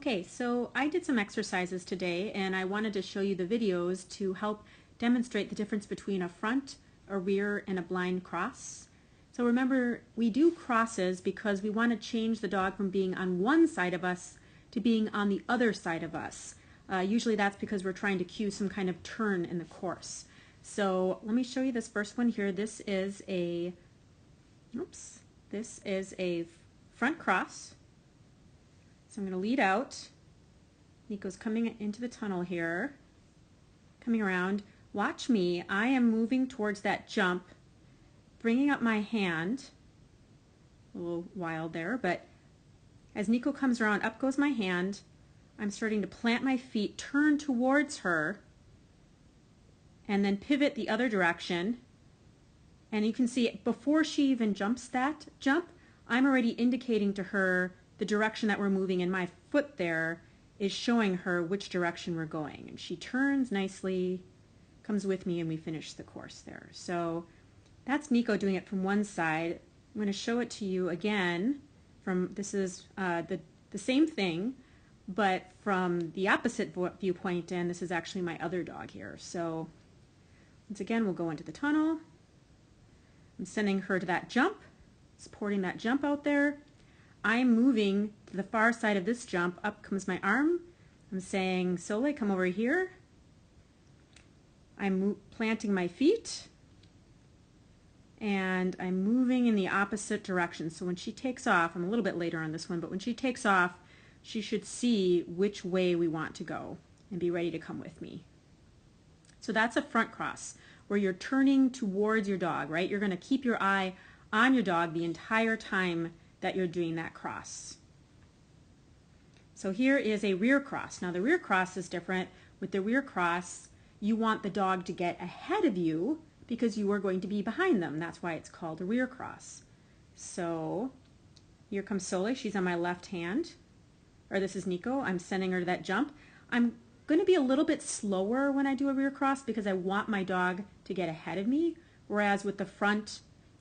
Okay, so I did some exercises today and I wanted to show you the videos to help demonstrate the difference between a front, a rear, and a blind cross. So remember, we do crosses because we want to change the dog from being on one side of us to being on the other side of us. Usually that's because we're trying to cue some kind of turn in the course. So let me show you this first one here. This is a front cross. So I'm going to lead out. Nico's coming into the tunnel here, coming around. Watch me. I am moving towards that jump, bringing up my hand. A little wild there, but as Nico comes around, up goes my hand. I'm starting to plant my feet, turn towards her, and then pivot the other direction. And you can see before she even jumps that jump, I'm already indicating to her the direction that we're moving, and my foot there is showing her which direction we're going. And she turns nicely, comes with me, and we finish the course there. So that's Nico doing it from one side. I'm going to show it to you again this is the same thing, but from the opposite viewpoint, and this is actually my other dog here. So once again, we'll go into the tunnel. I'm sending her to that jump, supporting that jump out there. I'm moving to the far side of this jump. Up comes my arm. I'm saying, Soleil, come over here. I'm planting my feet. And I'm moving in the opposite direction. So when she takes off, I'm a little bit later on this one, but when she takes off, she should see which way we want to go and be ready to come with me. So that's a front cross, where you're turning towards your dog, right? You're going to keep your eye on your dog the entire time that you're doing that cross. So here is a rear cross. Now the rear cross is different. With the rear cross, you want the dog to get ahead of you because you are going to be behind them. That's why it's called a rear cross. So here comes Soleil. She's on my left hand. Or this is Nico. I'm sending her to that jump. I'm going to be a little bit slower when I do a rear cross because I want my dog to get ahead of me. Whereas with the front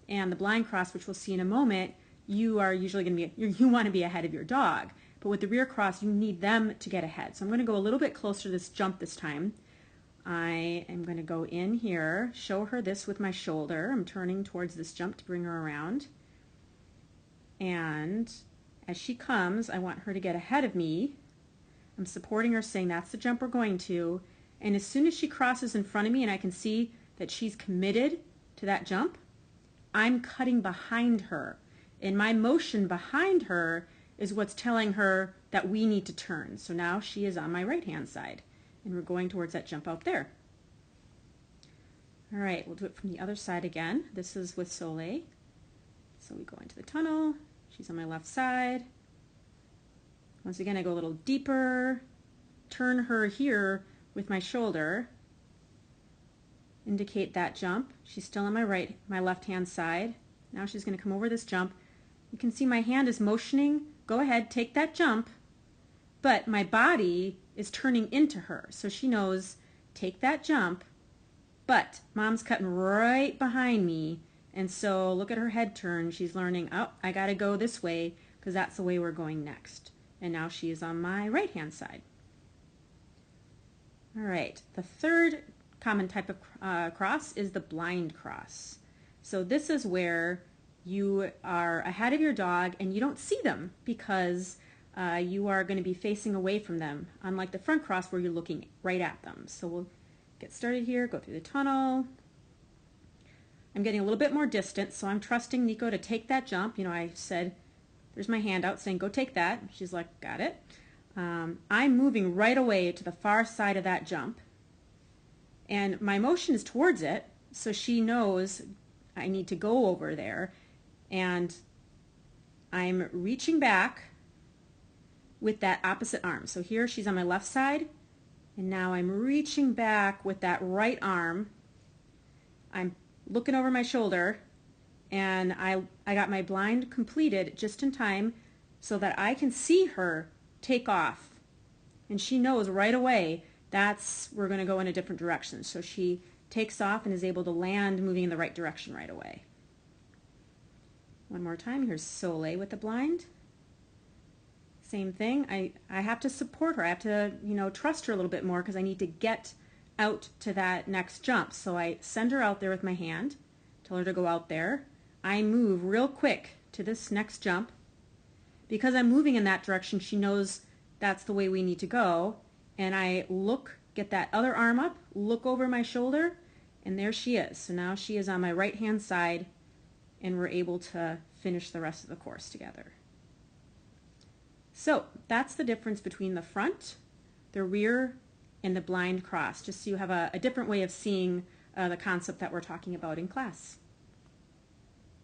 and the blind cross, which we'll see in a moment, you are usually going to be, you want to be ahead of your dog. But with the rear cross, you need them to get ahead. So I'm going to go a little bit closer to this jump this time. I am going to go in here, show her this with my shoulder. I'm turning towards this jump to bring her around. And as she comes, I want her to get ahead of me. I'm supporting her, saying that's the jump we're going to. And as soon as she crosses in front of me and I can see that she's committed to that jump, I'm cutting behind her. And my motion behind her is what's telling her that we need to turn. So now she is on my right-hand side, and we're going towards that jump out there. All right, we'll do it from the other side again. This is with Soleil. So we go into the tunnel. She's on my left side. Once again, I go a little deeper, turn her here with my shoulder, indicate that jump. She's still on my left-hand side. Now she's going to come over this jump. You can see my hand is motioning. Go ahead, take that jump. But my body is turning into her. So she knows, take that jump. But mom's cutting right behind me. And so look at her head turn. She's learning, oh, I got to go this way because that's the way we're going next. And now she is on my right-hand side. All right, the third common type of cross is the blind cross. So this is where you are ahead of your dog and you don't see them because you are going to be facing away from them, unlike the front cross where you're looking right at them. So we'll get started here, go through the tunnel. I'm getting a little bit more distance, so I'm trusting Nico to take that jump. You know, I said, there's my hand out saying, go take that. She's like, got it. I'm moving right away to the far side of that jump. And my motion is towards it, so she knows I need to go over there. And I'm reaching back with that opposite arm. So here she's on my left side, and now I'm reaching back with that right arm. I'm looking over my shoulder, and I got my blind completed just in time so that I can see her take off. And she knows right away we're going to go in a different direction. So she takes off and is able to land moving in the right direction right away. One more time. Here's Soleil with the blind. Same thing. I have to support her. I have to, trust her a little bit more because I need to get out to that next jump. So I send her out there with my hand, tell her to go out there. I move real quick to this next jump. Because I'm moving in that direction, she knows that's the way we need to go. And I look, get that other arm up, look over my shoulder, and there she is. So now she is on my right-hand side, and we're able to finish the rest of the course together. So that's the difference between the front, the rear, and the blind cross, just so you have a different way of seeing the concept that we're talking about in class.